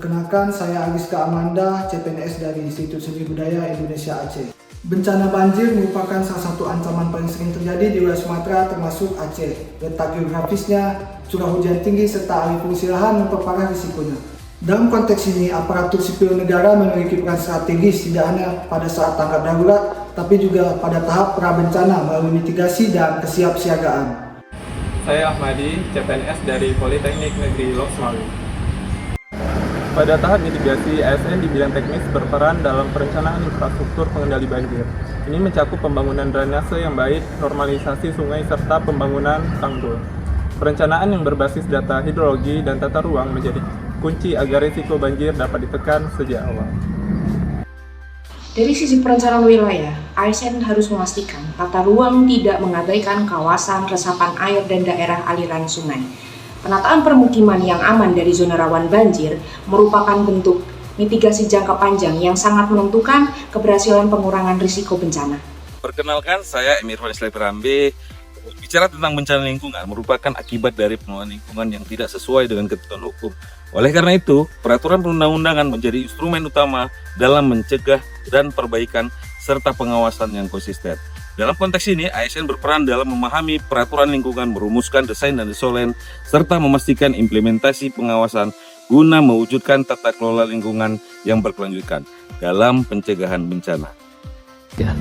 Perkenalkan, saya Agiska Amanda, CPNS dari Institut Seni Budaya Indonesia Aceh. Bencana banjir merupakan salah satu ancaman paling sering terjadi di wilayah Sumatera termasuk Aceh. Letak geografisnya, curah hujan tinggi, serta alih fungsi lahan memperparah risikonya. Dalam konteks ini, aparatur sipil negara memiliki peran strategis tidak hanya pada saat tanggap darurat, tapi juga pada tahap pra-bencana melalui mitigasi dan kesiapsiagaan. Saya Ahmadi, CPNS dari Politeknik Negeri Lok Semawi. Pada tahap mitigasi, ASN di bidang teknis berperan dalam perencanaan infrastruktur pengendali banjir. Ini mencakup pembangunan drainase yang baik, normalisasi sungai, serta pembangunan tanggul. Perencanaan yang berbasis data hidrologi dan tata ruang menjadi kunci agar risiko banjir dapat ditekan sejak awal. Dari sisi perencanaan wilayah, ASN harus memastikan tata ruang tidak mengabaikan kawasan resapan air dan daerah aliran sungai. Penataan permukiman yang aman dari zona rawan banjir merupakan bentuk mitigasi jangka panjang yang sangat menentukan keberhasilan pengurangan risiko bencana. Perkenalkan, saya Emir Fanisle Pirambe. Bicara tentang bencana lingkungan merupakan akibat dari pengelolaan lingkungan yang tidak sesuai dengan ketentuan hukum. Oleh karena itu, peraturan perundang-undangan menjadi instrumen utama dalam mencegah dan perbaikan serta pengawasan yang konsisten. Dalam konteks ini, ASN berperan dalam memahami peraturan lingkungan, merumuskan desain dan desain, serta memastikan implementasi pengawasan guna mewujudkan tata kelola lingkungan yang berkelanjutan dalam pencegahan bencana. Ya,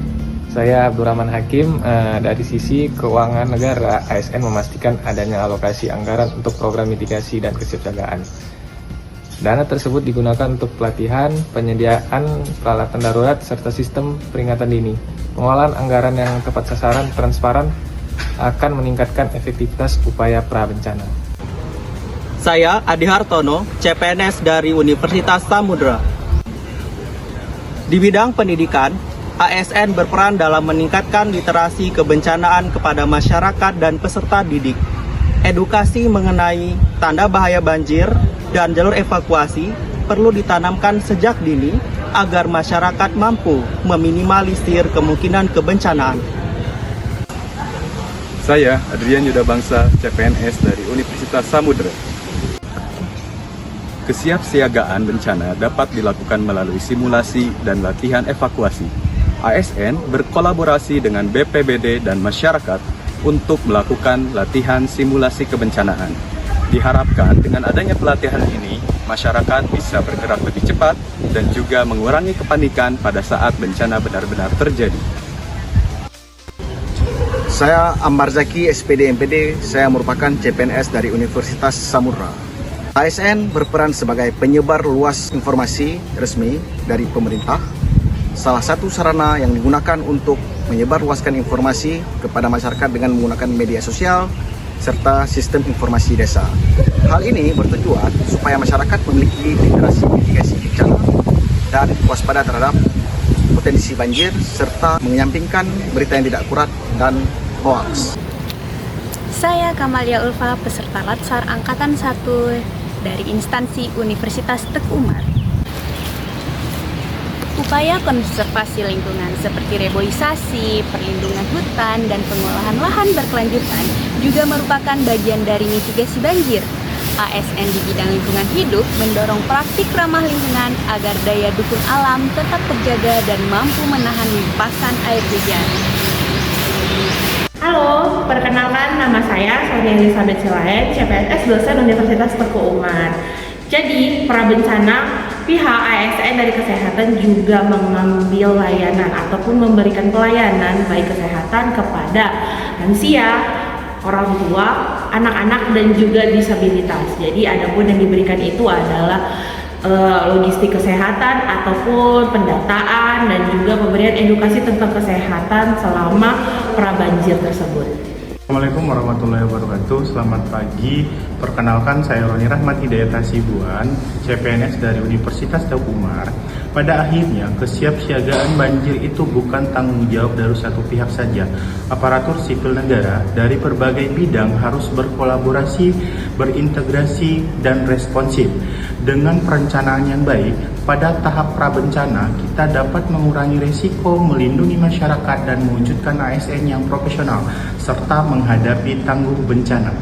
saya Abdurrahman Hakim. Dari sisi keuangan negara, ASN memastikan adanya alokasi anggaran untuk program mitigasi dan kesiapsiagaan. Dana tersebut digunakan untuk pelatihan, penyediaan peralatan darurat, serta sistem peringatan dini. Pengelolaan anggaran yang tepat sasaran, transparan, akan meningkatkan efektivitas upaya pra-bencana. Saya Adi Hartono, CPNS dari Universitas Samudra. Di bidang pendidikan, ASN berperan dalam meningkatkan literasi kebencanaan kepada masyarakat dan peserta didik. Edukasi mengenai tanda bahaya banjir dan jalur evakuasi perlu ditanamkan sejak dini agar masyarakat mampu meminimalisir kemungkinan kebencanaan. Saya Adrian Yuda Bangsa, CPNS dari Universitas Samudra. Kesiapsiagaan bencana dapat dilakukan melalui simulasi dan latihan evakuasi. ASN berkolaborasi dengan BPBD dan masyarakat untuk melakukan latihan simulasi kebencanaan. Diharapkan dengan adanya pelatihan ini, masyarakat bisa bergerak lebih cepat dan juga mengurangi kepanikan pada saat bencana benar-benar terjadi. Saya Ammar Zaki, SPD MPD. Saya merupakan CPNS dari Universitas Samudra. ASN berperan sebagai penyebar luas informasi resmi dari pemerintah. Salah satu sarana yang digunakan untuk menyebarluaskan informasi kepada masyarakat dengan menggunakan media sosial serta sistem informasi desa. Hal ini bertujuan supaya masyarakat memiliki literasi mitigasi bencana dan waspada terhadap potensi banjir serta menyampingkan berita yang tidak akurat dan hoaks. Saya Kamalia Ulfa, peserta Latsar Angkatan 1 dari instansi Universitas Teguh Umar. Upaya konservasi lingkungan seperti reboisasi, perlindungan hutan, dan pengolahan lahan berkelanjutan juga merupakan bagian dari mitigasi banjir. ASN di bidang lingkungan hidup mendorong praktik ramah lingkungan agar daya dukung alam tetap terjaga dan mampu menahan limpasan air hujan. Halo, perkenalkan nama saya Sonia Elizabeth Silahen, CPNS dosen Universitas Teguh Umar. Jadi, pra-bencana, pihak ASN dari kesehatan juga mengambil layanan ataupun memberikan pelayanan baik kesehatan kepada lansia, orang tua, anak-anak, dan juga disabilitas. Jadi, adapun yang diberikan itu adalah logistik kesehatan ataupun pendataan dan juga pemberian edukasi tentang kesehatan selama pra-banjir tersebut. Assalamualaikum warahmatullahi wabarakatuh. Selamat pagi. Perkenalkan, saya Roni Rahmat Hidayat Hasibuan, CPNS dari Universitas Teguh Umar. Pada akhirnya, kesiapsiagaan banjir itu bukan tanggung jawab dari satu pihak saja. Aparatur sipil negara dari berbagai bidang harus berkolaborasi, berintegrasi, dan responsif. Dengan perencanaan yang baik, pada tahap prabencana kita dapat mengurangi risiko, melindungi masyarakat, dan mewujudkan ASN yang profesional, serta menghadapi tangguh bencana.